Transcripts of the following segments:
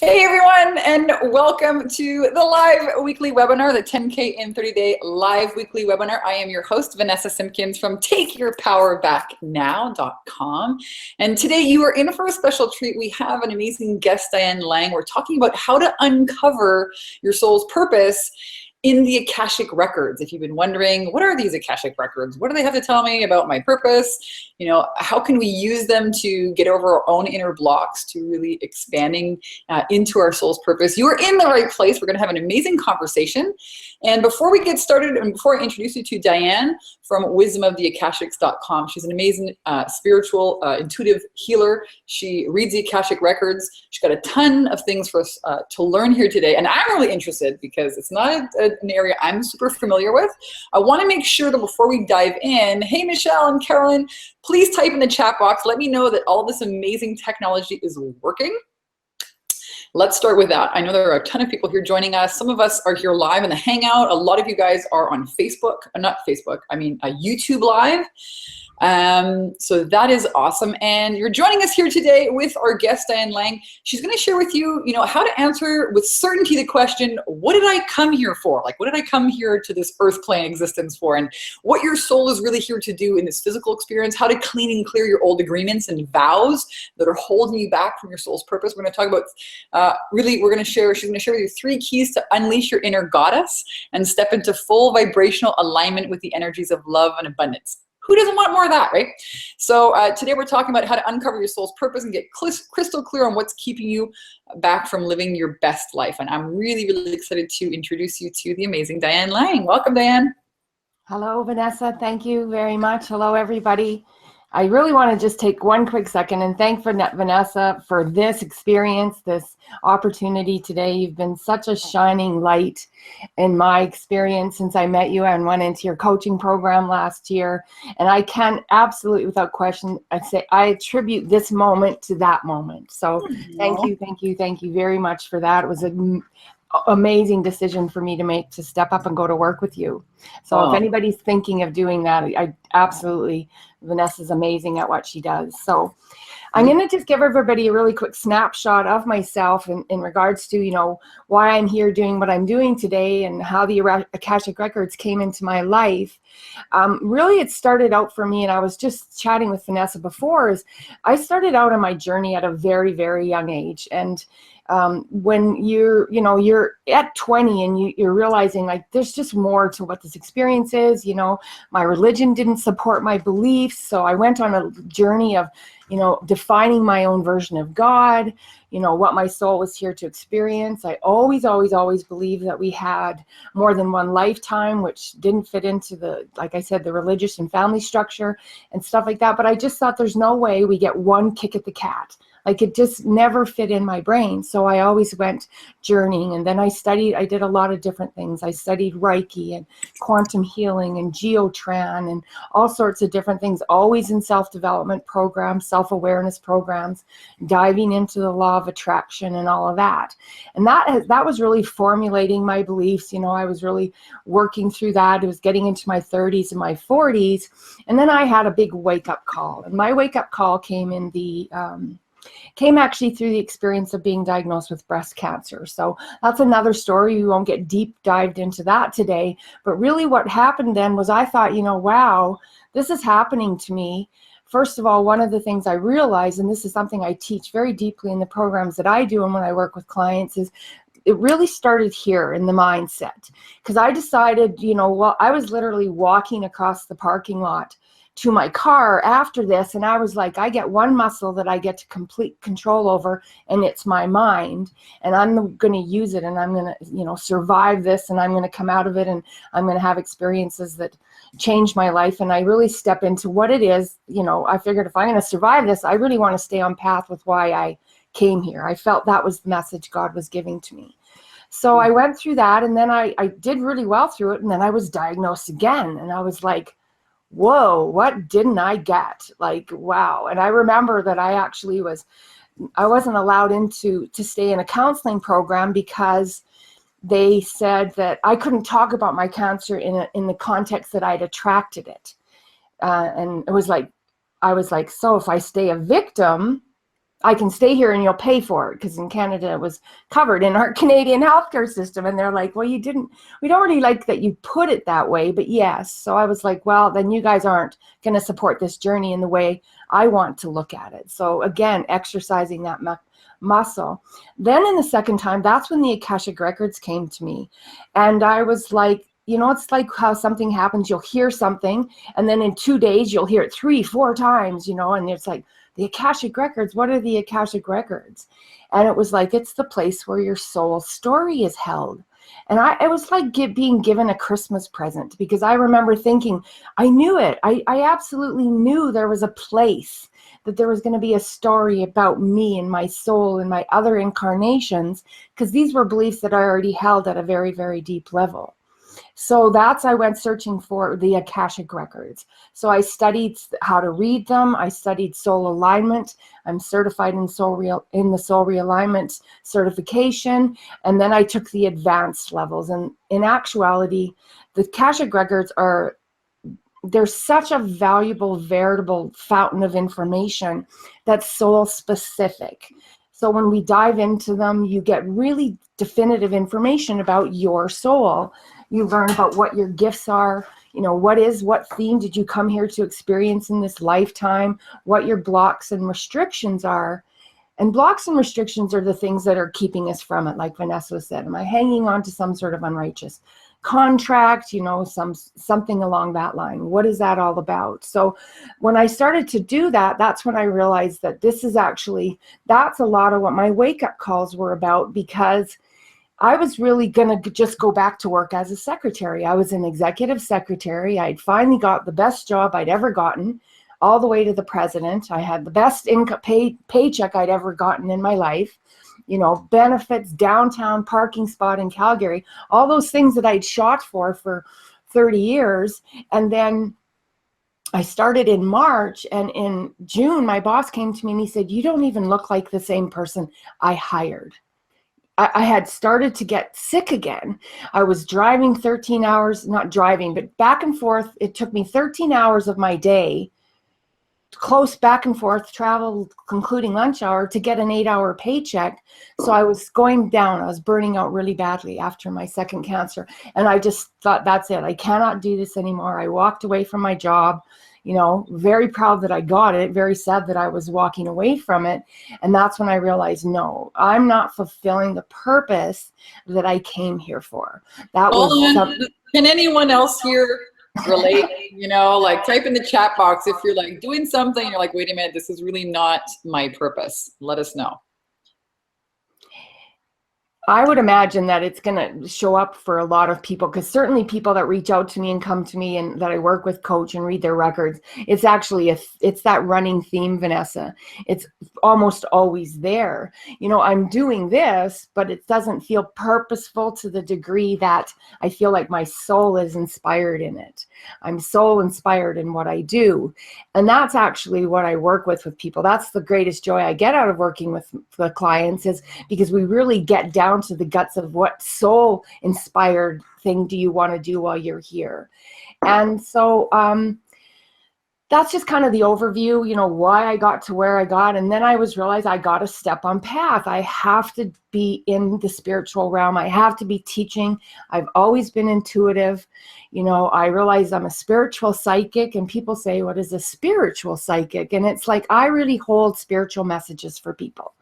Hey everyone, and welcome to the live weekly webinar, the 10K in 30-day live weekly webinar. I am your host, Vanessa Simpkins from TakeYourPowerBackNow.com. And today you are in for a special treat. We have an amazing guest, Diane Lang. We're talking about how to uncover your soul's purpose in the Akashic records. If you've been wondering, what are these Akashic records? What do they have to tell me about my purpose? You know, how can we use them to get over our own inner blocks to really expanding into our soul's purpose? You are in the right place. We're going to have an amazing conversation. And before we get started, and before I introduce you to Diane from wisdomoftheakashics.com, she's an amazing spiritual, intuitive healer. She reads the Akashic records. She's got a ton of things for us to learn here today. And I'm really interested because it's not an area I'm super familiar with. I want to make sure that before we dive in, hey, Michelle and Carolyn, please type in the chat box. Let me know that all this amazing technology is working. Let's start with that. I know there are a ton of people here joining us. Some of us are here live in the Hangout. A lot of you guys are on Facebook, not Facebook, I mean YouTube Live. So that is awesome. And you're joining us here today with our guest, Diane Lang. She's going to share with you, how to answer with certainty the question, what did I come here for? Like, what did I come here to this earth plane existence for? And what your soul is really here to do in this physical experience, how to clean and clear your old agreements and vows that are holding you back from your soul's purpose. We're going to talk about, she's going to share with you 3 keys to unleash your inner goddess and step into full vibrational alignment with the energies of love and abundance. Who doesn't want more of that, right? So today we're talking about how to uncover your soul's purpose and get crystal clear on what's keeping you back from living your best life. And I'm really, really excited to introduce you to the amazing Diane Lang. Welcome, Diane. Hello, Vanessa. Thank you very much. Hello, everybody. I really want to just take one quick second and thank Vanessa for this experience, this opportunity today. You've been such a shining light in my experience since I met you and went into your coaching program last year. And I can absolutely, without question, I attribute this moment to that moment. So thank you very much for that. It was an amazing decision for me to make, to step up and go to work with you. So if anybody's thinking of doing that, I absolutely, Vanessa's amazing at what she does. So I'm going to just give everybody a really quick snapshot of myself in regards to, why I'm here doing what I'm doing today and how the Akashic Records came into my life. Really, it started out for me, and I was just chatting with Vanessa before, is I started out on my journey at a very, very young age. And when you're at 20 and you're realizing like there's just more to what this experience is. My religion didn't support my beliefs, so I went on a journey of defining my own version of God, what my soul was here to experience. I always believed that we had more than one lifetime, which didn't fit into like I said, the religious and family structure and stuff like that. But I just thought there's no way we get one kick at the cat. Like it just never fit in my brain. So I always went journeying, and then I did a lot of different things. I studied Reiki and quantum healing and geotran and all sorts of different things, always in self-development programs, self-awareness programs, diving into the law of attraction and all of that. And that was really formulating my beliefs. I was really working through that. It was getting into my 30s and my 40s. And then I had a big wake-up call. And my wake-up call came actually through the experience of being diagnosed with breast cancer. So that's another story. We won't get deep dived into that today. But really what happened then was I thought, wow, this is happening to me. First of all, one of the things I realized, and this is something I teach very deeply in the programs that I do and when I work with clients, is it really started here in the mindset. Because I decided, I was literally walking across the parking lot to my car after this, and I was like, I get one muscle that I get to complete control over, and it's my mind, and I'm going to use it, and I'm going to survive this, and I'm going to come out of it, and I'm going to have experiences that change my life. And I really step into what it is. I figured if I'm going to survive this, I really want to stay on path with why I came here. I felt that was the message God was giving to me. So I went through that, and then I did really well through it, and then I was diagnosed again, and I was like, whoa, what didn't I get? Like, wow. And I remember that I wasn't allowed to stay in a counseling program because they said that I couldn't talk about my cancer in the context that I'd attracted it. And it was like, I was like, so if I stay a victim, I can stay here and you'll pay for it, because in Canada it was covered in our Canadian healthcare system. And they're like, well, we don't really like that you put it that way, but yes. So I was like, well, then you guys aren't going to support this journey in the way I want to look at it. So again, exercising that muscle. Then in the second time, that's when the Akashic records came to me. And I was like, it's like how something happens, you'll hear something, and then in 2 days, you'll hear it 3-4 times, and it's like, the Akashic records, what are the Akashic records? And it was like, it's the place where your soul story is held. And it was like being given a Christmas present, because I remember thinking, I knew it. I absolutely knew there was a place, that there was going to be a story about me and my soul and my other incarnations, because these were beliefs that I already held at a very, very deep level. So I went searching for the Akashic records. So I studied how to read them. I studied soul alignment. I'm certified in the soul realignment certification. And then I took the advanced levels. And in actuality, the Akashic records they're such a valuable, veritable fountain of information that's soul specific. So when we dive into them, you get really definitive information about your soul. You learn about what your gifts are, what theme did you come here to experience in this lifetime, what your blocks and restrictions are. And blocks and restrictions are the things that are keeping us from it. Like Vanessa said, am I hanging on to some sort of unrighteous contract, something along that line? What is that all about? So when I started to do that, that's when I realized that that's a lot of what my wake-up calls were about, because I was really going to just go back to work as a secretary. I was an executive secretary. I'd finally got the best job I'd ever gotten, all the way to the president. I had the best paycheck I'd ever gotten in my life, benefits, downtown parking spot in Calgary, all those things that I'd shot for 30 years. And then I started in March, and in June, my boss came to me and he said, you don't even look like the same person I hired. I had started to get sick again. I was driving 13 hours, not driving, but back and forth. It took me 13 hours of my day, close back and forth travel, concluding lunch hour, to get an 8-hour paycheck. So I was going down. I was burning out really badly after my second cancer. And I just thought, that's it. I cannot do this anymore. I walked away from my job. Very proud that I got it, very sad that I was walking away from it. And that's when I realized, no, I'm not fulfilling the purpose that I came here for. Can anyone else here relate? Like, type in the chat box if you're like doing something, you're like, wait a minute, this is really not my purpose. Let us know. I would imagine that it's going to show up for a lot of people, because certainly people that reach out to me and come to me and that I work with, coach, and read their records, it's actually it's that running theme, Vanessa. It's almost always there. I'm doing this, but it doesn't feel purposeful to the degree that I feel like my soul is inspired in it. I'm soul inspired in what I do. And that's actually what I work with people. That's the greatest joy I get out of working with the clients, is because we really get down to the guts of what soul inspired thing do you want to do while you're here. And so that's just kind of the overview, why I got to where I got. And then I realized I got to step on path. I have to be in the spiritual realm. I have to be teaching. I've always been intuitive. I realize I'm a spiritual psychic, and people say, what is a spiritual psychic? And it's like, I really hold spiritual messages for people.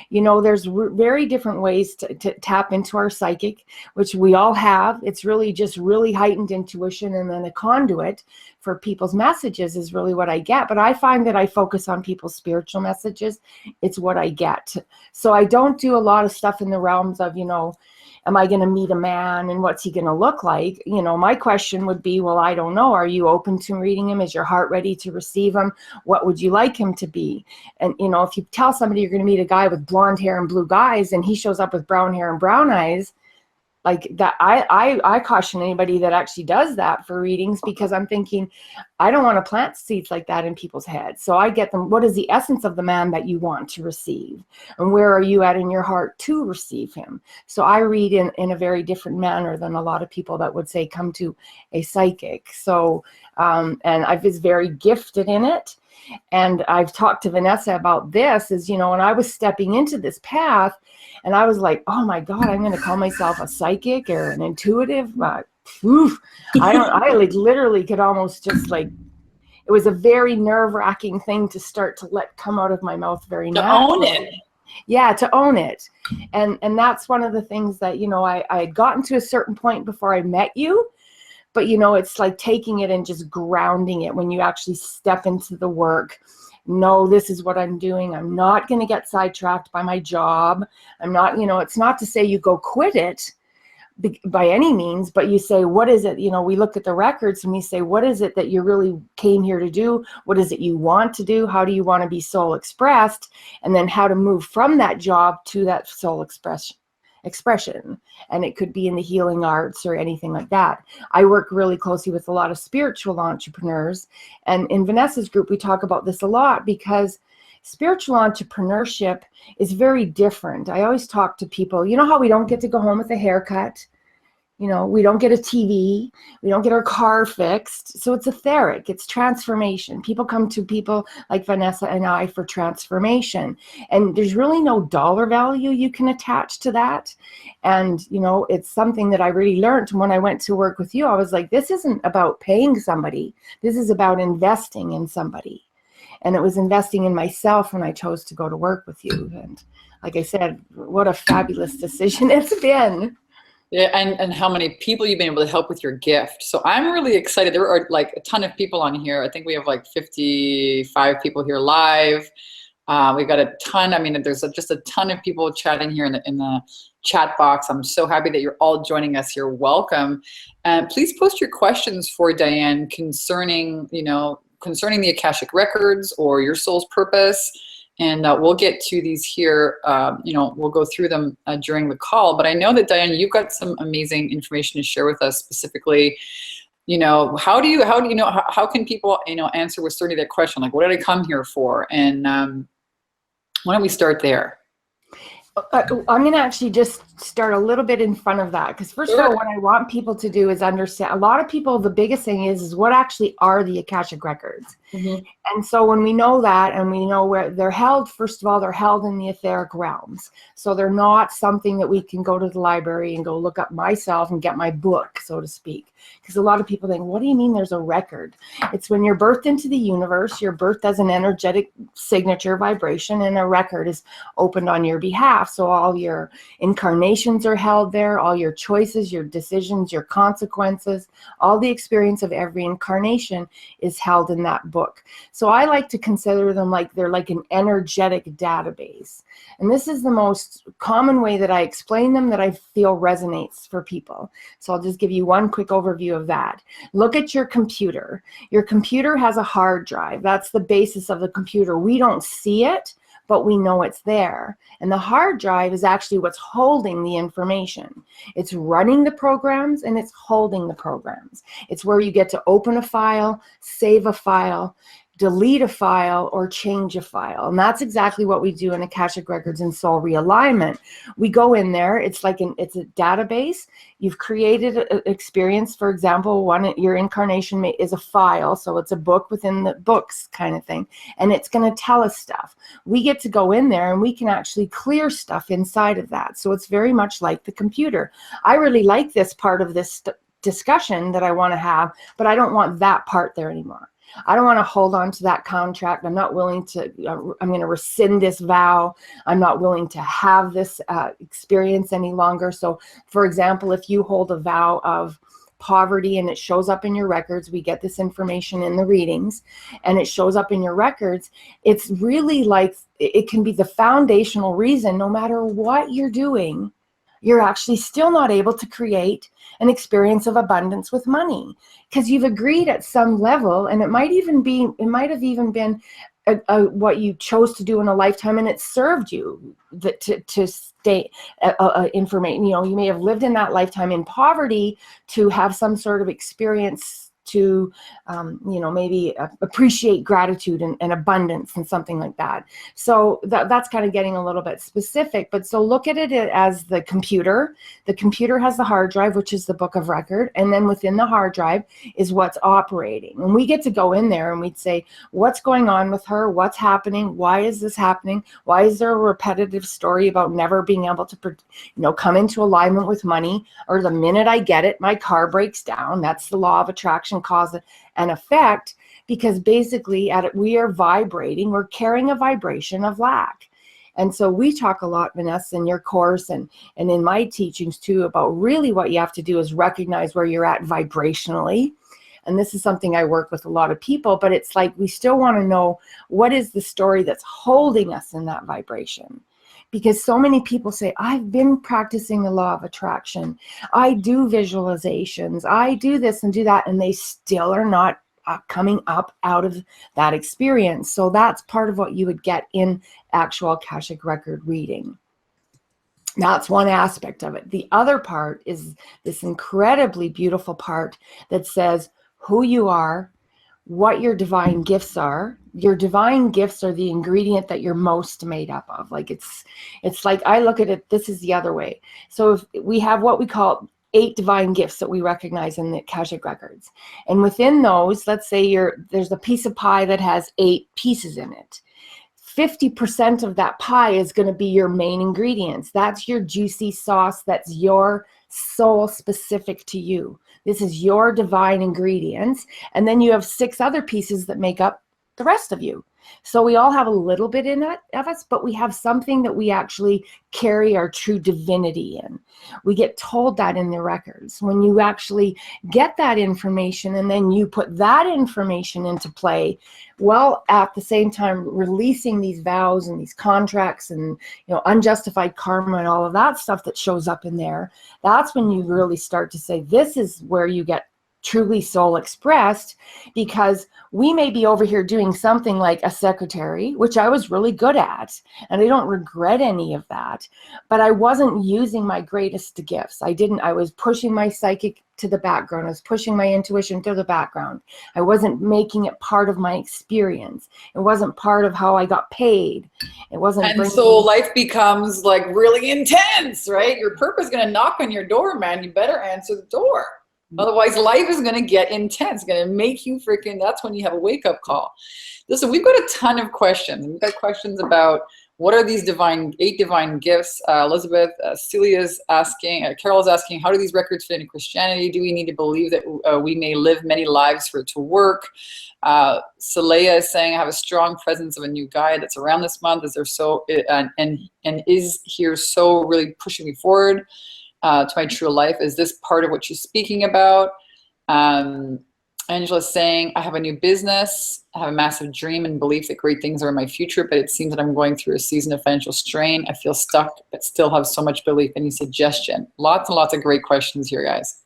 There's very different ways to tap into our psychic, which we all have. It's really just really heightened intuition, and then a conduit for people's messages is really what I get. But I find that I focus on people's spiritual messages. It's what I get. So I don't do a lot of stuff in the realms of, am I going to meet a man and what's he going to look like? My question would be, well, I don't know. Are you open to reading him? Is your heart ready to receive him? What would you like him to be? And, if you tell somebody you're going to meet a guy with blonde hair and blue eyes, and he shows up with brown hair and brown eyes, like that, I caution anybody that actually does that for readings, because I'm thinking, I don't want to plant seeds like that in people's heads. So I get them, what is the essence of the man that you want to receive? And where are you at in your heart to receive him? So I read in a very different manner than a lot of people that would say, come to a psychic. So, and I was very gifted in it. And I've talked to Vanessa about this is, when I was stepping into this path and I was like, oh my God, I'm going to call myself a psychic or an intuitive. I like literally could almost just like, it was a very nerve-wracking thing to start to let come out of my mouth very naturally. To own it. Yeah, to own it. And that's one of the things that, I had gotten to a certain point before I met you, but it's like taking it and just grounding it when you actually step into the work. No, this is what I'm doing. I'm not going to get sidetracked by my job. I'm not, it's not to say you go quit it by any means, but you say, what is it? We look at the records and we say, what is it that you really came here to do? What is it you want to do? How do you want to be soul expressed? And then how to move from that job to that soul expression. And it could be in the healing arts or anything like that. I work really closely with a lot of spiritual entrepreneurs. And in Vanessa's group, we talk about this a lot because spiritual entrepreneurship is very different. I always talk to people, how we don't get to go home with a haircut, we don't get a TV, we don't get our car fixed. So it's etheric, it's transformation. People come to people like Vanessa and I for transformation. And there's really no dollar value you can attach to that. And, it's something that I really learned when I went to work with you. I was like, this isn't about paying somebody. This is about investing in somebody. And it was investing in myself when I chose to go to work with you. And like I said, what a fabulous decision it's been. Yeah, and how many people you've been able to help with your gift. So I'm really excited. There are like a ton of people on here. I think we have like 55 people here live. We've got a ton. I mean, there's just a ton of people chatting here in the chat box. I'm so happy that you're all joining us. You're welcome. And please post your questions for Diane concerning the Akashic records or your soul's purpose. And we'll get to these here, we'll go through them during the call. But I know that, Diane, you've got some amazing information to share with us specifically. How can people, answer with certainty that question? Like, what did I come here for? And why don't we start there? I'm going to actually just start a little bit in front of that. Because first of all, what I want people to do is understand, a lot of people, the biggest thing is what actually are the Akashic records. Mm-hmm. And so when we know that and we know where they're held, first of all, they're held in the etheric realms. So they're not something that we can go to the library and go look up myself and get my book, so to speak. Because a lot of people think, what do you mean there's a record? It's when you're birthed into the universe, you're birthed as an energetic signature vibration, and a record is opened on your behalf. So all your incarnations are held there, all your choices, your decisions, your consequences, all the experience of every incarnation is held in that book. So I like to consider them like they're like an energetic database. And this is the most common way that I explain them that I feel resonates for people. So I'll just give you one quick overview of that. Look at your computer. Your computer has a hard drive. That's the basis of the computer. We don't see it, but we know it's there. And the hard drive is actually what's holding the information. It's running the programs and it's holding the programs. It's where you get to open a file, save a file, delete a file, or change a file. And that's exactly what we do in Akashic Records and Soul Realignment. We go in there, it's a database. You've created an experience, for example, your incarnation is a file, so it's a book within the books kind of thing, and it's going to tell us stuff. We get to go in there and we can actually clear stuff inside of that. So it's very much like the computer. I really like this part of this discussion that I want to have, but I don't want that part there anymore. I don't want to hold on to that contract. I'm not willing to, I'm going to rescind this vow. I'm not willing to have this experience any longer. So, for example, if you hold a vow of poverty and it shows up in your records, we get this information in the readings, and it shows up in your records, it's really like, it can be the foundational reason, no matter what you're doing, you're actually still not able to create an experience of abundance with money, because you've agreed at some level, and it might have even been what you chose to do in a lifetime, and it served you to stay information. You may have lived in that lifetime in poverty to have some sort of experience to, maybe appreciate gratitude and abundance and something like that. So that's kind of getting a little bit specific, but so look at it as the computer. The computer has the hard drive, which is the book of record. And then within the hard drive is what's operating. And we get to go in there and we'd say, what's going on with her? What's happening? Why is this happening? Why is there a repetitive story about never being able to, come into alignment with money? Or the minute I get it, my car breaks down. That's the law of attraction, cause and effect, because basically we are vibrating, we're carrying a vibration of lack. And so we talk a lot, Vanessa, in your course and in my teachings too, about really what you have to do is recognize where you're at vibrationally. And this is something I work with a lot of people, but it's like we still want to know what is the story that's holding us in that vibration. Because so many people say, I've been practicing the law of attraction. I do visualizations. I do this and do that. And they still are not coming up out of that experience. So that's part of what you would get in actual Akashic record reading. That's one aspect of it. The other part is this incredibly beautiful part that says who you are, what your divine gifts are. Your divine gifts are the ingredient that you're most made up of. Like it's like, I look at it, this is the other way. So if we have what we call 8 divine gifts that we recognize in the Akashic records. And within those, let's say there's a piece of pie that has 8 pieces in it. 50% of that pie is going to be your main ingredients. That's your juicy sauce. That's your soul specific to you. This is your divine ingredients. And then you have 6 other pieces that make up the rest of you. So we all have a little bit in it of us, but we have something that we actually carry our true divinity in. We get told that in the records. When you actually get that information and then you put that information into play, well, at the same time releasing these vows and these contracts and unjustified karma and all of that stuff that shows up in there, that's when you really start to say, this is where you get truly soul expressed, because we may be over here doing something like a secretary, which I was really good at, and I don't regret any of that, but I wasn't using my greatest gifts. I was pushing my psychic to the background. I was pushing my intuition to the background. I wasn't making it part of my experience. It wasn't part of how I got paid. It wasn't. And so life becomes like really intense, right? Your purpose is going to knock on your door, man. You better answer the door. Otherwise, life is going to get intense. It's going to make you freaking, that's when you have a wake-up call. Listen, we've got a ton of questions. We've got questions about what are these 8 divine gifts? Elizabeth, Celia's asking, Carol's asking, how do these records fit into Christianity? Do we need to believe that we may live many lives for it to work? Celia is saying, I have a strong presence of a new guide that's around this month. Is there and is here so really pushing me forward to my true life? Is this part of what she's speaking about? Angela's saying, I have a new business. I have a massive dream and belief that great things are in my future, but it seems that I'm going through a season of financial strain. I feel stuck, but still have so much belief. Any suggestion? Lots and lots of great questions here, guys.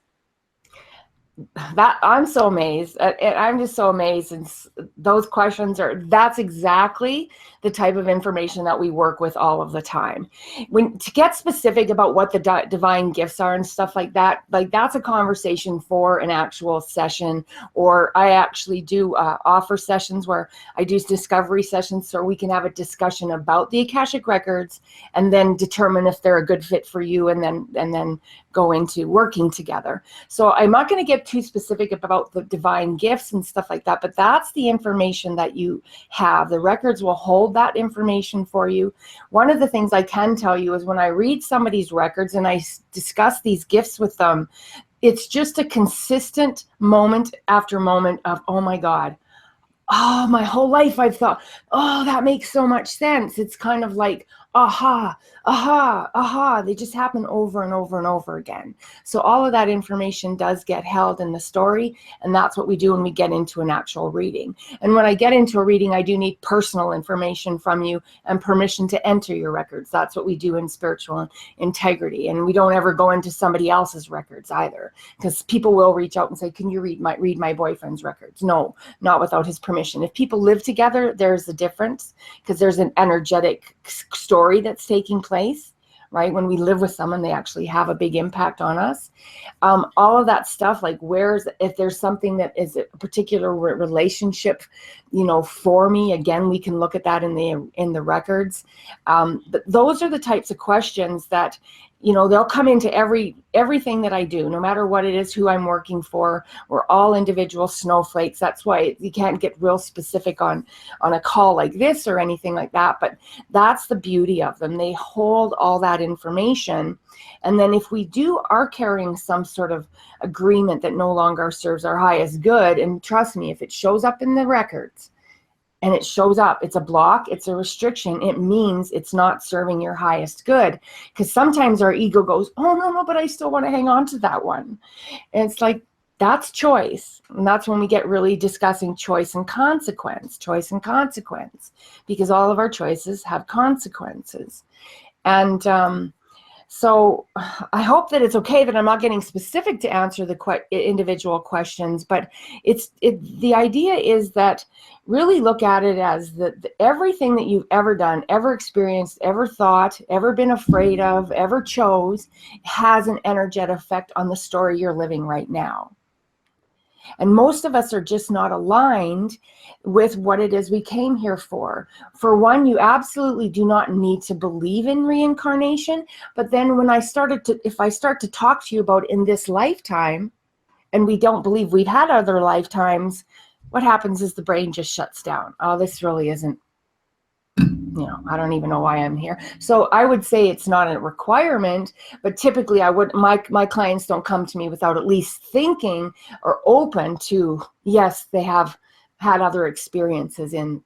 I'm so amazed. I'm just so amazed. And those questions that's exactly the type of information that we work with all of the time. To get specific about what the divine gifts are and stuff like that's a conversation for an actual session, or I actually do offer sessions where I do discovery sessions so we can have a discussion about the Akashic records and then determine if they're a good fit for you and then go into working together. So I'm not going to get too specific about the divine gifts and stuff like that, but that's the information that you have. The records will hold that information for you. One of the things I can tell you is when I read somebody's records and I discuss these gifts with them, it's just a consistent moment after moment of, oh my God, oh, my whole life I've thought, oh, that makes so much sense. It's kind of like, aha, aha, aha. They just happen over and over and over again. So all of that information does get held in the story, and that's what we do when we get into an actual reading. And when I get into a reading, I do need personal information from you and permission to enter your records. That's what we do in spiritual integrity. And we don't ever go into somebody else's records either, because people will reach out and say, can you read my boyfriend's records? No, not without his permission. If people live together, there's a difference, because there's an energetic story that's taking place, right? When we live with someone, they actually have a big impact on us. All of that stuff, like if there's something that is a particular relationship, for me, again, we can look at that in the records. But those are the types of questions that, they'll come into everything that I do, no matter what it is, who I'm working for. We're all individual snowflakes. That's why you can't get real specific on a call like this or anything like that. But that's the beauty of them. They hold all that information. And then if we are carrying some sort of agreement that no longer serves our highest good, and trust me, if it shows up in the records, and it shows up, it's a block, it's a restriction, it means it's not serving your highest good. Because sometimes our ego goes, oh, no, but I still want to hang on to that one. And it's like, that's choice. And that's when we get really discussing choice and consequence, because all of our choices have consequences. And so I hope that it's okay that I'm not getting specific to answer the individual questions, but the idea is that really look at it as everything that you've ever done, ever experienced, ever thought, ever been afraid of, ever chose, has an energetic effect on the story you're living right now. And most of us are just not aligned with what it is we came here for. For one, you absolutely do not need to believe in reincarnation. But then if I start to talk to you about in this lifetime, and we don't believe we've had other lifetimes, what happens is the brain just shuts down. Oh, this really isn't, I don't even know why I'm here. So I would say it's not a requirement, but typically my clients don't come to me without at least thinking or open to, yes, they have had other experiences in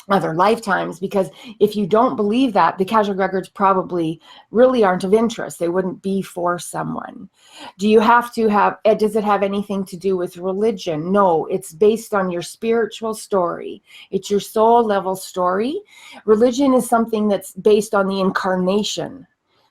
other lifetimes, because if you don't believe that, the Akashic records probably really aren't of interest. They wouldn't be for someone. Does it have anything to do with religion? No, it's based on your spiritual story. It's your soul level story. Religion is something that's based on the incarnation.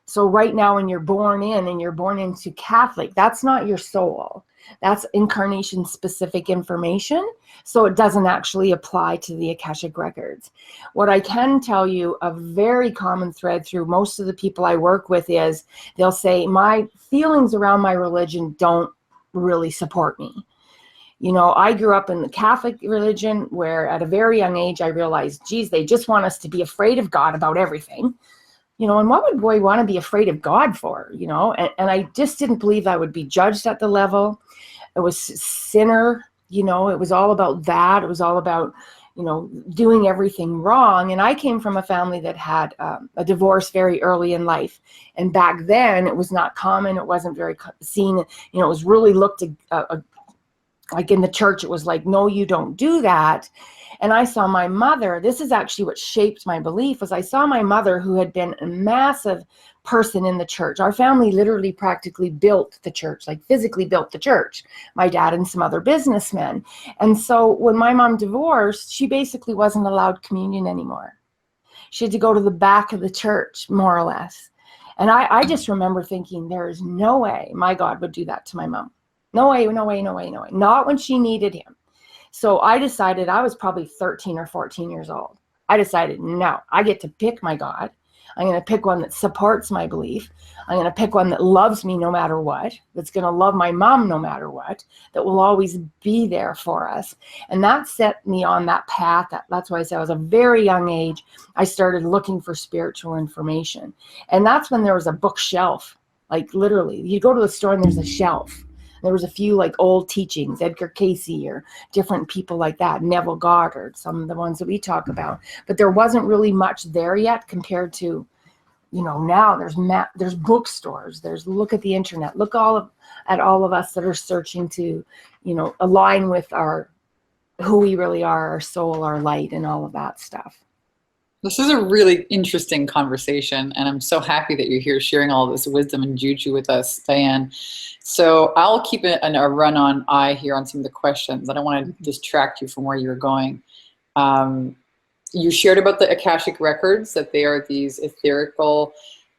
So right now when you're born into Catholic, that's not your soul. That's incarnation specific information. So it doesn't actually apply to the Akashic records. What I can tell you, a very common thread through most of the people I work with is they'll say, my feelings around my religion don't really support me. I grew up in the Catholic religion where at a very young age, I realized, geez, they just want us to be afraid of God about everything. And what would boy want to be afraid of God for, and I just didn't believe I would be judged at the level. It was sinner, it was all about that. It was all about, doing everything wrong. And I came from a family that had a divorce very early in life. And back then it was not common. It wasn't very seen. It was really looked at, like in the church, it was like, no, you don't do that. And I saw my mother, this is actually what shaped my belief, was I saw my mother, who had been a massive person in the church. Our family literally practically built the church, like physically built the church, my dad and some other businessmen. And so when my mom divorced, she basically wasn't allowed communion anymore. She had to go to the back of the church, more or less. And I just remember thinking, there is no way my God would do that to my mom. No way, no way, no way, no way. Not when she needed him. So I decided, I was probably 13 or 14 years old. I decided, no, I get to pick my God. I'm going to pick one that supports my belief. I'm going to pick one that loves me no matter what, that's going to love my mom no matter what, that will always be there for us. And that set me on that path. That's why I say I was a very young age. I started looking for spiritual information. And that's when there was a bookshelf, like literally. You go to the store and there's a shelf. There was a few like old teachings, Edgar Casey or different people like that, Neville Goddard, some of the ones that we talk about. But there wasn't really much there yet compared to, now there's bookstores, look at the internet, look at all of us that are searching to, align with who we really are, our soul, our light, and all of that stuff. This is a really interesting conversation, and I'm so happy that you're here sharing all this wisdom and juju with us, Diane. So I'll keep a run-on eye here on some of the questions. I don't want to distract you from where you're going. You shared about the Akashic records, that they are these etherical,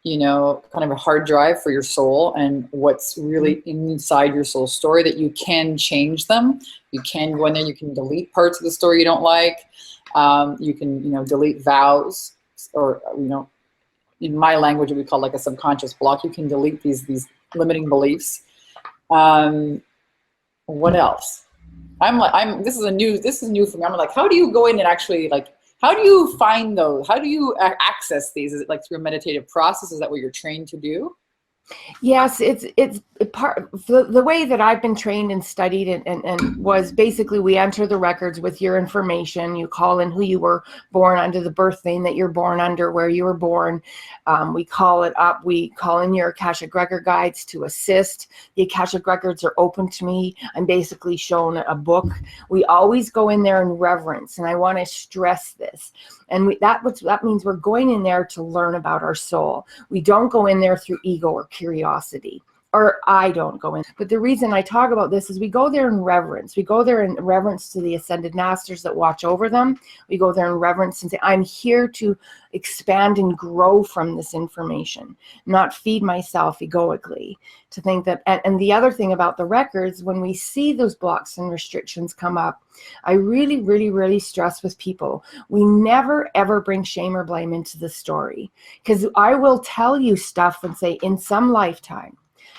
kind of a hard drive for your soul, and what's really inside your soul story, that you can change them. You can go in there, you can delete parts of the story you don't like. You can, delete vows, or, in my language, it would be called like a subconscious block. You can delete these limiting beliefs. What else? This is new for me. I'm like, how do you go in and actually, like, how do you find those? How do you access these? Is it like through a meditative process? Is that what you're trained to do? Yes, it's part the way that I've been trained and studied and was basically we enter the records with your information. You call in who you were born under, the birth name that you're born under, where you were born. We call it up. We call in your Akashic record guides to assist. The Akashic records are open to me. I'm basically shown a book. We always go in there in reverence, and I want to stress this. And that means we're going in there to learn about our soul. We don't go in there through ego or curiosity, or I don't go in. But the reason I talk about this is we go there in reverence. We go there in reverence to the ascended masters that watch over them. We go there in reverence and say, I'm here to expand and grow from this information, not feed myself egoically. To think that, and the other thing about the records, when we see those blocks and restrictions come up, I really, really, really stress with people, we never, ever bring shame or blame into the story. Because I will tell you stuff and say, in some lifetime,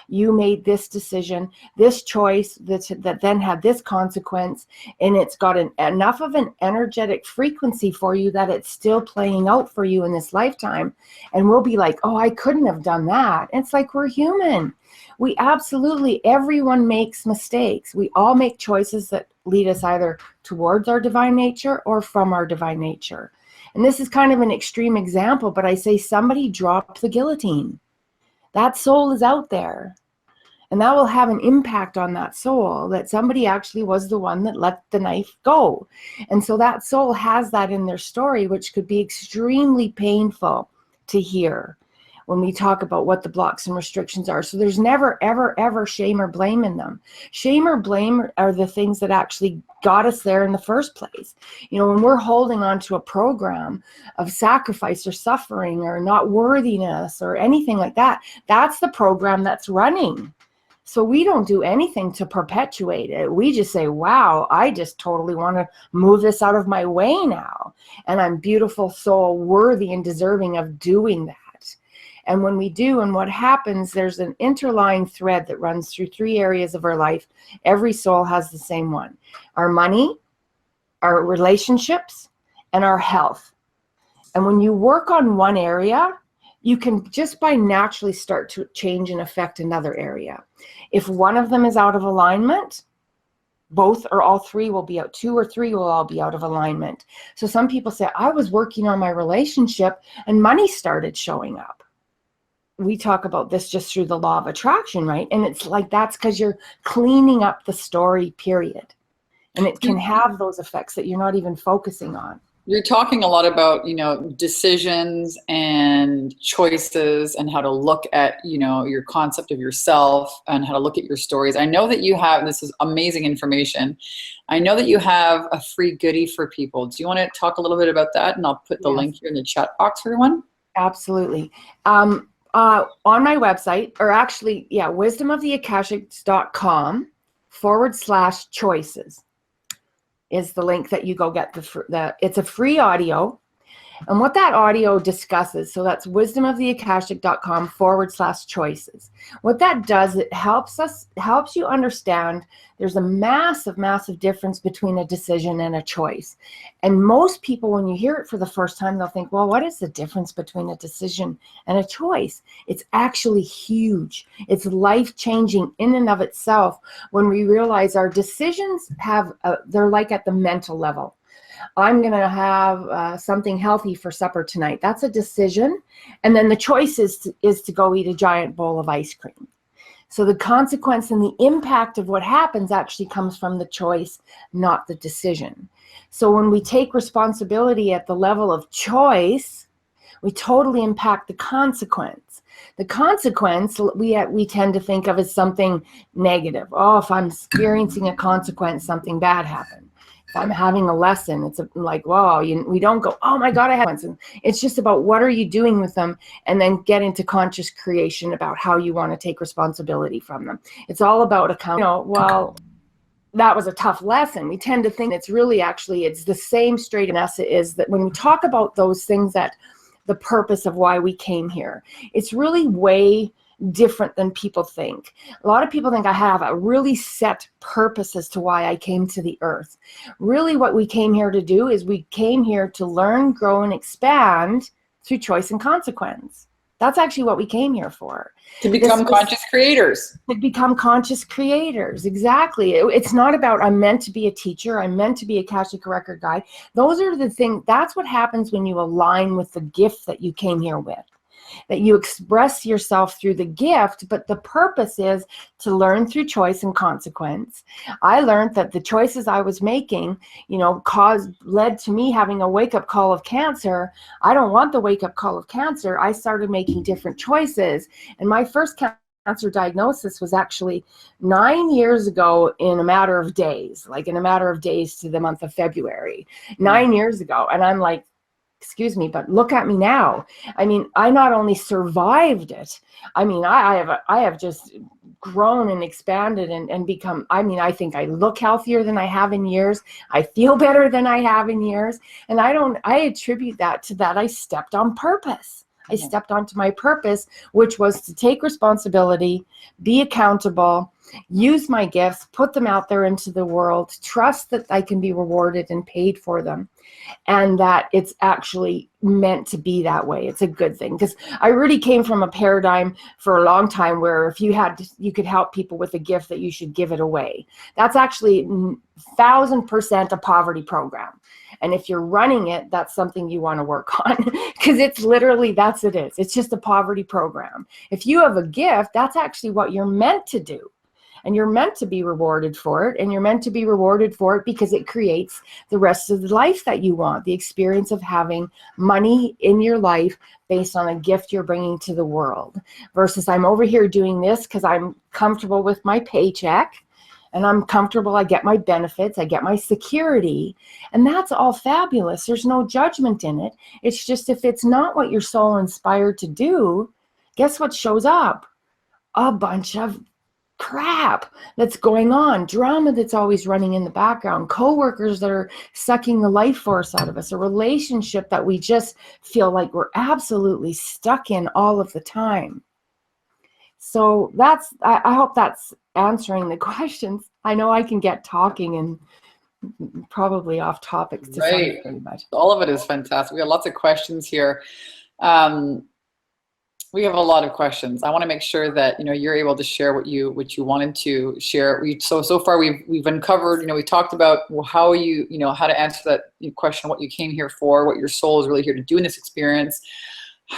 you made this decision, this choice that then had this consequence, and it's got enough of an energetic frequency for you that it's still playing out for you in this lifetime. And we'll be like, oh, I couldn't have done that. It's like, we're human. We absolutely, everyone makes mistakes. We all make choices that lead us either towards our divine nature or from our divine nature. And this is kind of an extreme example, but I say somebody dropped the guillotine. That soul is out there, and that will have an impact on that soul, that somebody actually was the one that let the knife go. And so that soul has that in their story, which could be extremely painful to hear when we talk about what the blocks and restrictions are. So there's never, ever, ever shame or blame in them. Shame or blame are the things that actually got us there in the first place. You know, when we're holding on to a program of sacrifice or suffering or not worthiness or anything like that, that's the program that's running. So we don't do anything to perpetuate it. We just say, wow, I just totally want to move this out of my way now. And I'm beautiful soul, worthy and deserving of doing that. And when we do, and what happens, there's an interlying thread that runs through 3 areas of our life. Every soul has the same one: our money, our relationships, and our health. And when you work on one area, you can just by naturally start to change and affect another area. If one of them is out of alignment, both or all 3 will be out. 2 or 3 will all be out of alignment. So some people say, I was working on my relationship and money started showing up. We talk about this just through the law of attraction, right? And it's like, that's because you're cleaning up the story, period. And it can have those effects that you're not even focusing on. You're talking a lot about, you know, decisions and choices and how to look at, you know, your concept of yourself and how to look at your stories. I know that you have, this is amazing information. I know that you have a free goodie for people. Do you want to talk a little bit about that? And I'll put the link here in the chat box for everyone. Absolutely. On my website, or actually, wisdomoftheakashic.com/choices is the link that you go get. It's a free audio. And what that audio discusses, so that's wisdomoftheakashic.com/choices. What that does, it helps you understand there's a massive, massive difference between a decision and a choice. And most people, when you hear it for the first time, they'll think, well, what is the difference between a decision and a choice? It's actually huge. It's life-changing in and of itself when we realize our decisions they're like at the mental level. I'm going to have something healthy for supper tonight. That's a decision. And then the choice is to go eat a giant bowl of ice cream. So the consequence and the impact of what happens actually comes from the choice, not the decision. So when we take responsibility at the level of choice, we totally impact the consequence. The consequence we tend to think of as something negative. Oh, if I'm experiencing a consequence, something bad happened. If I'm having a lesson, it's like, wow, we don't go, oh my God, I have one. It's just about what are you doing with them, and then get into conscious creation about how you want to take responsibility from them. It's all about well, that was a tough lesson. We tend to think it's really it's the same straight Vanessa is that when we talk about those things that the purpose of why we came here. It's really way different than people think. A lot of people think I have a really set purpose as to why I came to the earth. Really what we came here to do is we came here to learn, grow, and expand through choice and consequence. That's actually what we came here for. To become conscious creators. To become conscious creators, exactly. It's not about I'm meant to be a teacher, I'm meant to be a Akashic record guide. Those are the things, that's what happens when you align with the gift that you came here with. That you express yourself through the gift, but the purpose is to learn through choice and consequence. I learned that the choices I was making, led to me having a wake-up call of cancer. I don't want the wake-up call of cancer. I started making different choices, and my first cancer diagnosis was actually 9 years ago in a matter of days, like in a matter of days to the month of February, 9 years ago. And I'm like, excuse me, but look at me now. I mean, I not only survived it, I mean, I have just grown and expanded and become, I mean, I think I look healthier than I have in years. I feel better than I have in years. And I attribute that to that I stepped on purpose. I stepped onto my purpose, which was to take responsibility, be accountable, use my gifts, put them out there into the world, trust that I can be rewarded and paid for them, and that it's actually meant to be that way. It's a good thing, because I really came from a paradigm for a long time where if you could help people with a gift, that you should give it away. That's actually 1000% a poverty program. And if you're running it, that's something you want to work on, because it's literally, that's it is. It's just a poverty program. If you have a gift, that's actually what you're meant to do. And you're meant to be rewarded for it. And you're meant to be rewarded for it because it creates the rest of the life that you want, the experience of having money in your life based on a gift you're bringing to the world, versus I'm over here doing this because I'm comfortable with my paycheck. And I'm comfortable, I get my benefits, I get my security, and that's all fabulous. There's no judgment in it. It's just, if it's not what your soul inspired to do, guess what shows up? A bunch of crap that's going on, drama that's always running in the background, coworkers that are sucking the life force out of us, a relationship that we just feel like we're absolutely stuck in all of the time. So I hope that's answering the questions. I know I can get talking and probably off topics to some degree, but all of it is fantastic. We have lots of questions here. We have a lot of questions. I want to make sure that you're able to share what you wanted to share. So far we've uncovered. We talked about how how to answer that question, what you came here for, what your soul is really here to do in this experience.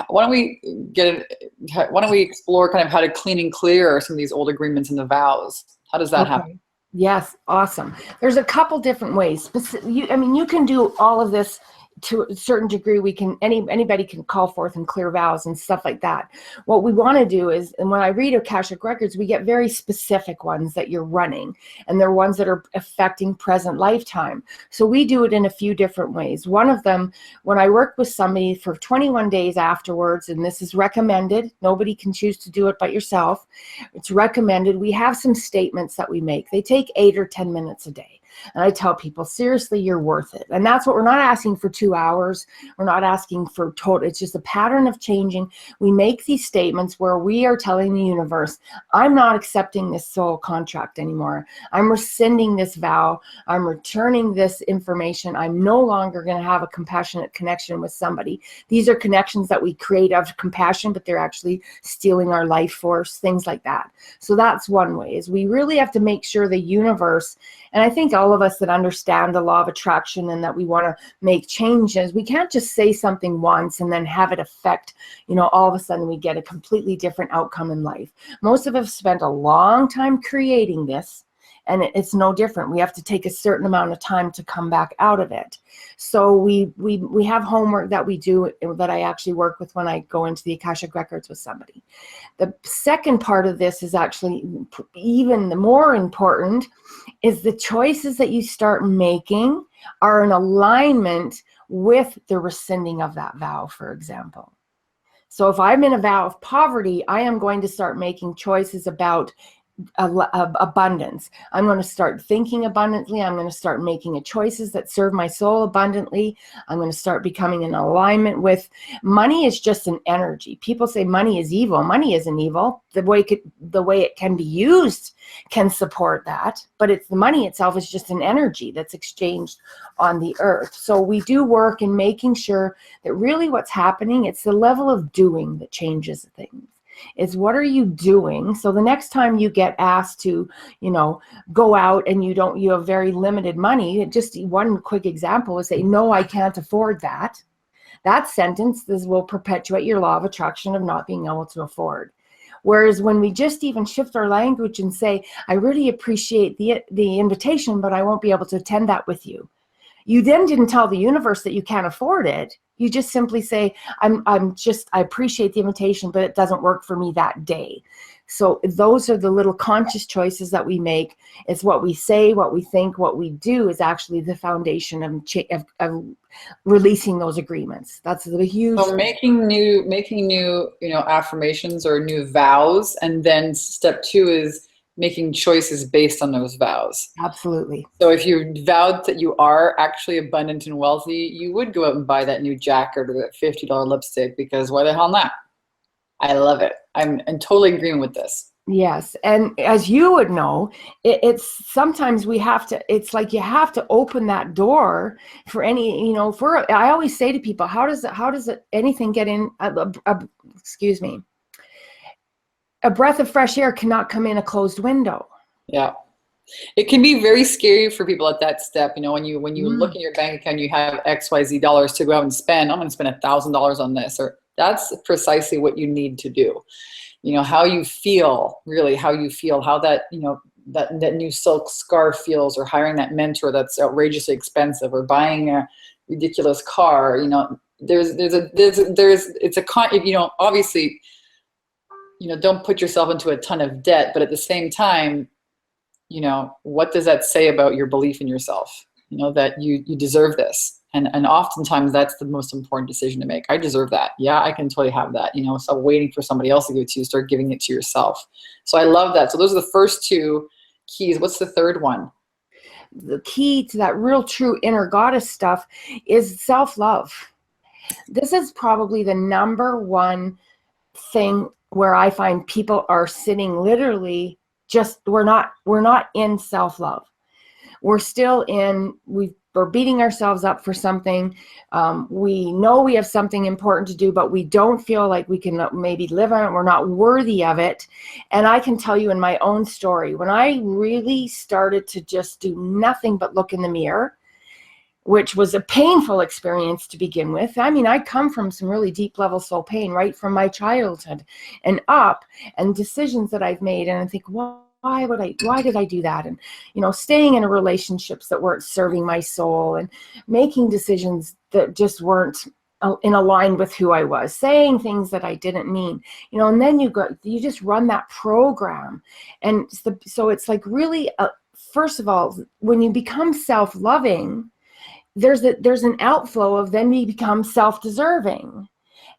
Why don't we explore kind of how to clean and clear some of these old agreements and the vows? How does that happen? Yes, awesome. There's a couple different ways. You can do all of this to a certain degree. Anybody can call forth and clear vows and stuff like that. What we want to do is, and when I read Akashic records, we get very specific ones that you're running, and they're ones that are affecting present lifetime. So we do it in a few different ways. One of them, when I work with somebody for 21 days afterwards, and this is recommended, nobody can choose to do it but yourself. It's recommended. We have some statements that we make. They take 8 or 10 minutes a day. And I tell people, seriously, you're worth it. And that's what we're not asking for 2 hours. We're not asking for total. It's just a pattern of changing. We make these statements where we are telling the universe, I'm not accepting this soul contract anymore. I'm rescinding this vow. I'm returning this information. I'm no longer going to have a compassionate connection with somebody. These are connections that we create out of compassion, but they're actually stealing our life force, things like that. So that's one way, is we really have to make sure the universe, and I think all of us that understand the law of attraction and that we want to make changes, we can't just say something once and then have it affect, all of a sudden we get a completely different outcome in life. Most of us spent a long time creating this, and it's no different. We have to take a certain amount of time to come back out of it. So we have homework that we do, that I actually work with when I go into the Akashic records with somebody. The second part of this is actually even the more important, is the choices that you start making are in alignment with the rescinding of that vow, for example. So if I'm in a vow of poverty, I am going to start making choices about abundance. I'm going to start thinking abundantly. I'm going to start making choices that serve my soul abundantly. I'm going to start becoming in alignment with money. Is just an energy. People say money is evil. Money isn't evil. The way it can be used can support that, but it's the money itself is just an energy that's exchanged on the earth. So we do work in making sure that really what's happening, it's the level of doing that changes things. Is what are you doing? So the next time you get asked to, go out and you have very limited money, just one quick example is say, no, I can't afford that. That sentence will perpetuate your law of attraction of not being able to afford. Whereas when we just even shift our language and say, I really appreciate the invitation, but I won't be able to attend that with you. You then didn't tell the universe that you can't afford it. You just simply say, I appreciate the invitation, but it doesn't work for me that day. So those are the little conscious choices that we make. It's what we say, what we think, what we do is actually the foundation of releasing those agreements. That's the huge. So making new, affirmations or new vows. And then step 2 is making choices based on those vows. Absolutely. So if you vowed that you are actually abundant and wealthy, you would go out and buy that new jacket or that $50 lipstick, because why the hell not? I love it. I'm in totally agreement with this. Yes. And as you would know, it's sometimes it's like you have to open that door for any, I always say to people, how does anything get in, excuse me, a breath of fresh air cannot come in a closed window. Yeah. It can be very scary for people at that step. When you look in your bank account, you have XYZ dollars to go out and spend. I'm going to spend $1,000 on this, or that's precisely what you need to do. How you feel, really how you feel, how that, that new silk scarf feels, or hiring that mentor that's outrageously expensive, or buying a ridiculous car. Obviously, don't put yourself into a ton of debt, but at the same time, what does that say about your belief in yourself? That you deserve this. And oftentimes that's the most important decision to make. I deserve that. Yeah, I can totally have that. Stop waiting for somebody else to give it to you. Start giving it to yourself. So I love that. So those are the first 2 keys. What's the third one? The key to that real true inner goddess stuff is self-love. This is probably the number one thing where I find people are sitting literally we're not in self-love. We're still in, we're beating ourselves up for something. We know we have something important to do, but we don't feel like we can maybe live on it. We're not worthy of it. And I can tell you in my own story, when I really started to just do nothing but look in the mirror, which was a painful experience to begin with. I mean, I come from some really deep level soul pain right from my childhood and up, and decisions that I've made. And I think, why did I do that? And, staying in relationships that weren't serving my soul, and making decisions that just weren't in aligned with who I was, saying things that I didn't mean, and then you just run that program. And so it's like really, first of all, when you become self-loving, there's an outflow of then we become self-deserving.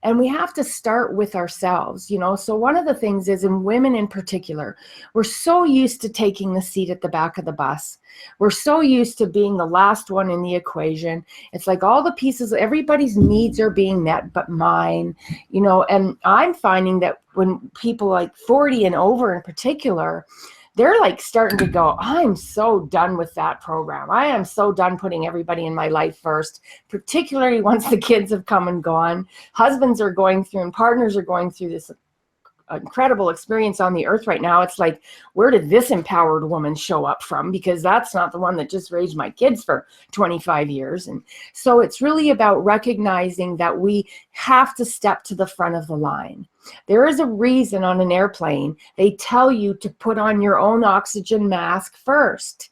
And we have to start with ourselves, So one of the things is, in women in particular, we're so used to taking the seat at the back of the bus. We're so used to being the last one in the equation. It's like all the pieces, everybody's needs are being met but mine, and I'm finding that when people like 40 and over in particular, they're like starting to go, I'm so done with that program. I am so done putting everybody in my life first, particularly once the kids have come and gone. Husbands are going through and partners are going through this incredible experience on the earth right now. It's like, where did this empowered woman show up from? Because that's not the one that just raised my kids for 25 years. And so it's really about recognizing that we have to step to the front of the line. There is a reason on an airplane they tell you to put on your own oxygen mask first.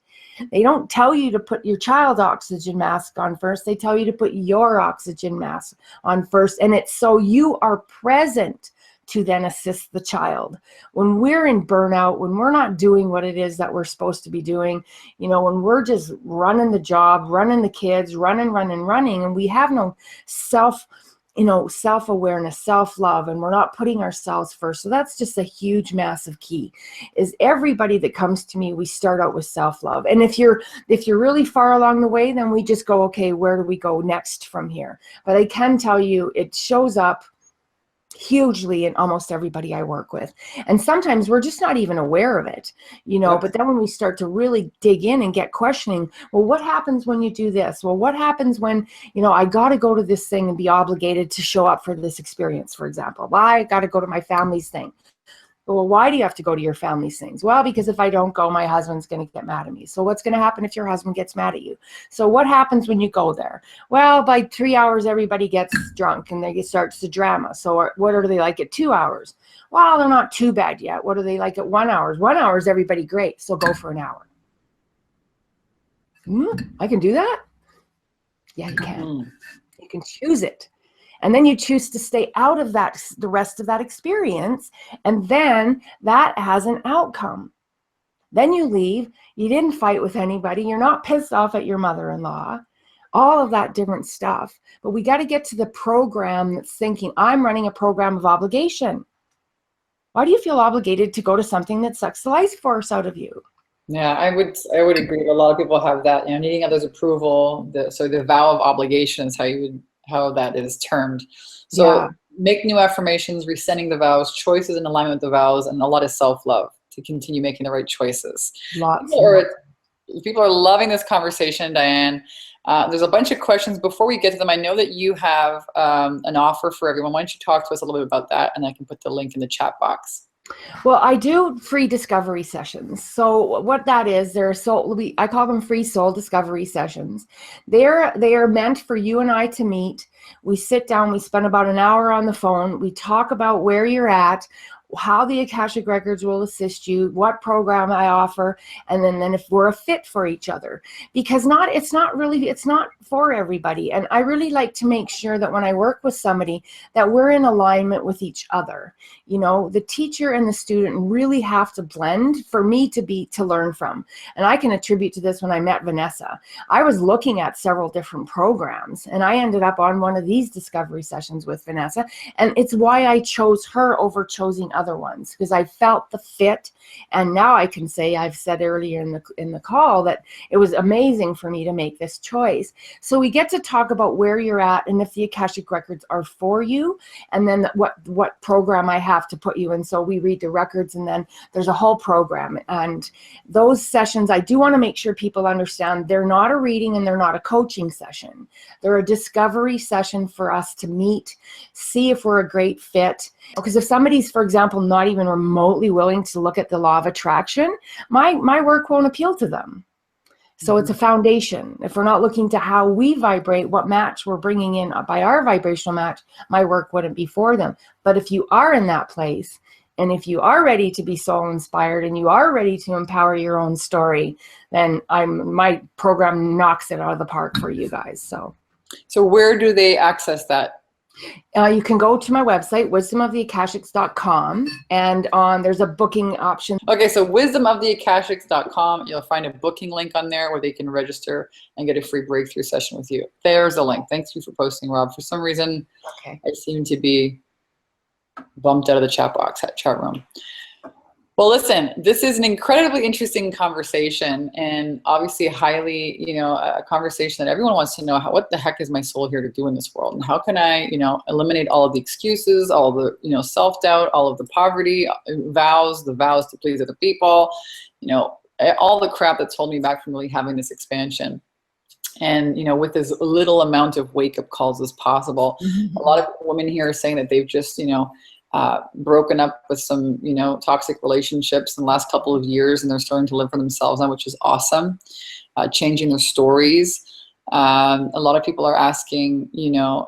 They don't tell you to put your child's oxygen mask on first. They tell you to put your oxygen mask on first. And it's so you are present to then assist the child. When we're in burnout, when we're not doing what it is that we're supposed to be doing, when we're just running the job, running the kids, running, and we have no self self-awareness, self-love, and we're not putting ourselves first. So that's just a huge, massive key. Is everybody that comes to me, we start out with self-love. And if you're really far along the way, then we just go, okay, where do we go next from here? But I can tell you, it shows up hugely in almost everybody I work with. And sometimes we're just not even aware of it, but then when we start to really dig in and get questioning, well, what happens when you do this? Well, what happens when, I got to go to this thing and be obligated to show up for this experience, for example? Well, I got to go to my family's thing. Well, why do you have to go to your family's things? Well, because if I don't go, my husband's going to get mad at me. So what's going to happen if your husband gets mad at you? So what happens when you go there? Well, by 3 hours, everybody gets drunk and it starts the drama. So what are they like at 2 hours? Well, they're not too bad yet. What are they like at 1 hour? 1 hour is everybody great. So go for an hour. I can do that? Yeah, you can. You can choose it. And then you choose to stay out of that, the rest of that experience. And then that has an outcome. Then you leave. You didn't fight with anybody. You're not pissed off at your mother-in-law. All of that different stuff. But we got to get to the program that's thinking, I'm running a program of obligation. Why do you feel obligated to go to something that sucks the life force out of you? Yeah, I would agree. A lot of people have that, needing others' approval. So the vow of obligation is how that is termed. So make new affirmations, rescinding the vows, choices in alignment with the vows, and a lot of self-love to continue making the right choices. People are loving this conversation, Diane. There's a bunch of questions. Before we get to them, I know that you have an offer for everyone. Why don't you talk to us a little bit about that, and I can put the link in the chat box. Well, I do free discovery sessions. So what that is, I call them free soul discovery sessions. They are meant for you and I to meet. We sit down, we spend about an hour on the phone. We talk about where you're at, how the Akashic Records will assist you, what program I offer, and then if we're a fit for each other. Because it's not for everybody. And I really like to make sure that when I work with somebody, that we're in alignment with each other. The teacher and the student really have to blend for me to learn from. And I can attribute to this when I met Vanessa. I was looking at several different programs, and I ended up on one of these discovery sessions with Vanessa. And it's why I chose her over choosing other ones, because I felt the fit. And now I can say, I've said earlier in the call, that it was amazing for me to make this choice. So we get to talk about where you're at and if the Akashic Records are for you, and then what program I have to put you in. So we read the records, and then there's a whole program. And those sessions, I do want to make sure people understand, they're not a reading and they're not a coaching session. They're a discovery session for us to meet, see if we're a great fit. Because if somebody's, for example, not even remotely willing to look at the law of attraction, my work won't appeal to them. So it's a foundation. If we're not looking to how we vibrate, what match we're bringing in by our vibrational match, my work wouldn't be for them. But if you are in that place, and if you are ready to be soul inspired, and you are ready to empower your own story, then my program knocks it out of the park for you guys. So where do they access that? You can go to my website, wisdomoftheakashics.com, and there's a booking option. Okay, so wisdomoftheakashics.com, you'll find a booking link on there where they can register and get a free breakthrough session with you. There's a link. Thanks you for posting, Rob. For some reason, I seem to be bumped out of the chat room. Well, listen, this is an incredibly interesting conversation, and obviously highly, a conversation that everyone wants to know. what the heck is my soul here to do in this world? And how can I, eliminate all of the excuses, all of the, self-doubt, all of the poverty, the vows to please other people, all the crap that's holding me back from really having this expansion. And, with as little amount of wake-up calls as possible. A lot of women here are saying that they've just, broken up with some, toxic relationships in the last couple of years, and they're starting to live for themselves now, which is awesome. Changing their stories. A lot of people are asking, people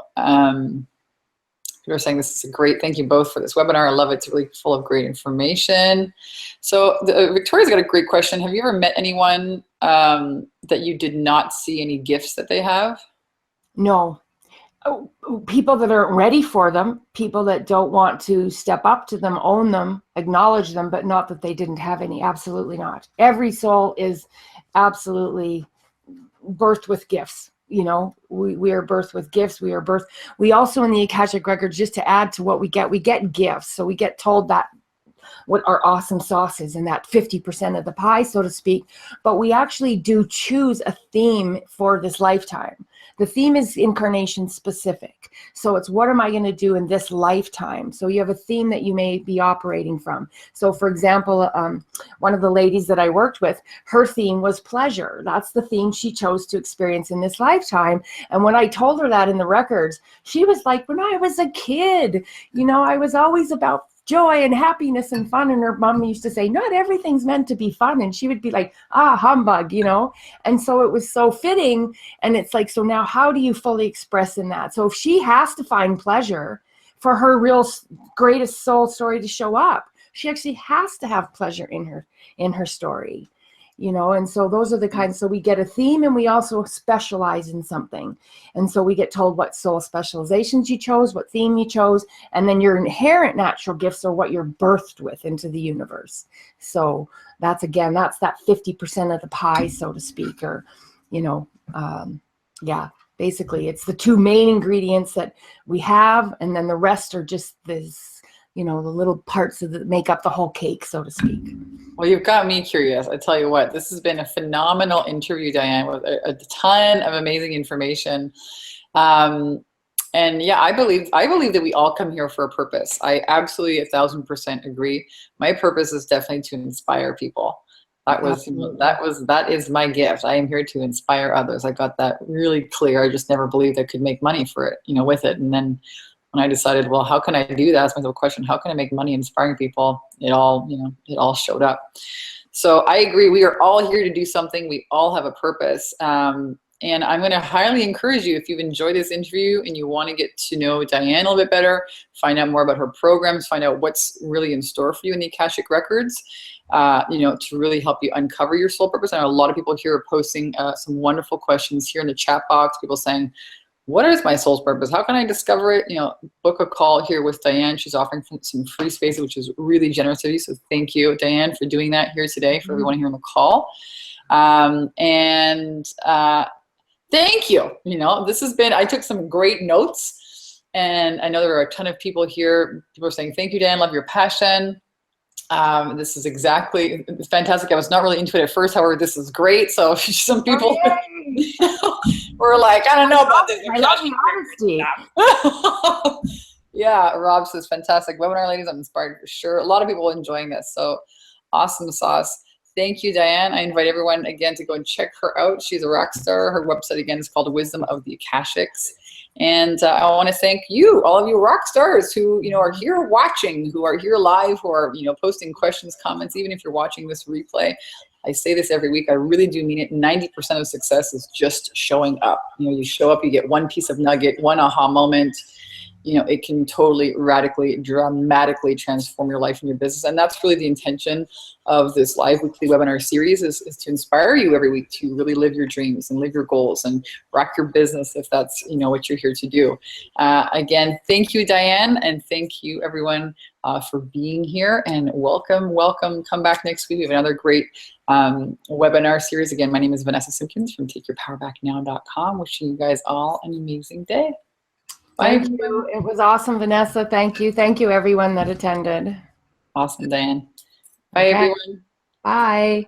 are saying this is a great, thank you both for this webinar. I love it. It's really full of great information. So Victoria's got a great question. Have you ever met anyone that you did not see any gifts that they have? No. People that aren't ready for them, people that don't want to step up to them, own them, acknowledge them, but not that they didn't have any. Absolutely not. Every soul is absolutely birthed with gifts. you know, we are birthed with gifts. We also in the Akashic Records, just to add to what we get gifts. So we get told that what our awesome sauce is, and that 50% of the pie, so to speak. But we actually do choose a theme for this lifetime. The theme is incarnation specific. So it's, what am I going to do in this lifetime? So you have a theme that you may be operating from. So for example, one of the ladies that I worked with, her theme was pleasure. That's the theme she chose to experience in this lifetime. And when I told her that in the records, she was like, when I was a kid, you know, I was always about joy and happiness and fun. And her mom used to say, not everything's meant to be fun. And she would be like, ah, humbug, you know? And so it was so fitting. And it's like, so now how do you fully express in that? So if she has to find pleasure for her real greatest soul story to show up, she actually has to have pleasure in her story. You know, and so those are the kinds, so we get a theme and we also specialize in something. And so we get told what soul specializations you chose, what theme you chose, and then your inherent natural gifts are what you're birthed with into the universe. So that's, again, that's that 50% of the pie, so to speak, or, you know, yeah, basically it's the two main ingredients that we have. And then the rest are just this, you know, the little parts that make up the whole cake, so to speak. Well, you've got me curious. I tell you what, this has been a phenomenal interview, Diane, with a ton of amazing information. And yeah, I believe that we all come here for a purpose. I absolutely 1,000% agree. My purpose is definitely to inspire people. That is my gift. I am here to inspire others. I got that really clear. I just never believed I could make money for it, you know, with it. And then when I decided, well, how can I do that? That's my question. How can I make money inspiring people? It all showed up. So I agree. We are all here to do something. We all have a purpose. And I'm going to highly encourage you, if you've enjoyed this interview and you want to get to know Diane a little bit better, find out more about her programs, find out what's really in store for you in the Akashic Records, you know, to really help you uncover your soul purpose. I know a lot of people here are posting some wonderful questions here in the chat box. People saying, what is my soul's purpose? How can I discover it? You know, book a call here with Diane. She's offering some free spaces, which is really generous of you. So thank you, Diane, for doing that here today, for everyone here on the call. Thank you. You know, this has been, I took some great notes, and I know there are a ton of people here. People are saying, thank you, Dan, love your passion. This is exactly, it's fantastic. I was not really into it at first. However, this is great. So some people were like, I don't know about this. I love the honesty. Yeah, Rob says, fantastic webinar, ladies. I'm inspired for sure. A lot of people enjoying this. So awesome sauce. Thank you, Diane. I invite everyone again to go and check her out. She's a rock star. Her website again is called Wisdom of the Akashics. And I want to thank you, all of you rock stars who, you know, are here watching, who are here live, who are, you know, posting questions, comments, even if you're watching this replay. I say this every week. I really do mean it. 90% of success is just showing up. You know, you show up, you get one piece of nugget, one aha moment. You know, it can totally, radically, dramatically transform your life and your business. And that's really the intention of this live weekly webinar series is to inspire you every week to really live your dreams and live your goals and rock your business if that's, you know, what you're here to do. Again, thank you, Diane, and thank you, everyone, for being here. And welcome, welcome. Come back next week. We have another great webinar series. Again, my name is Vanessa Simpkins from TakeYourPowerBackNow.com. Wishing you guys all an amazing day. Bye. Thank you. It was awesome, Vanessa. Thank you. Thank you, everyone that attended. Awesome, Diane. Bye, everyone. Bye.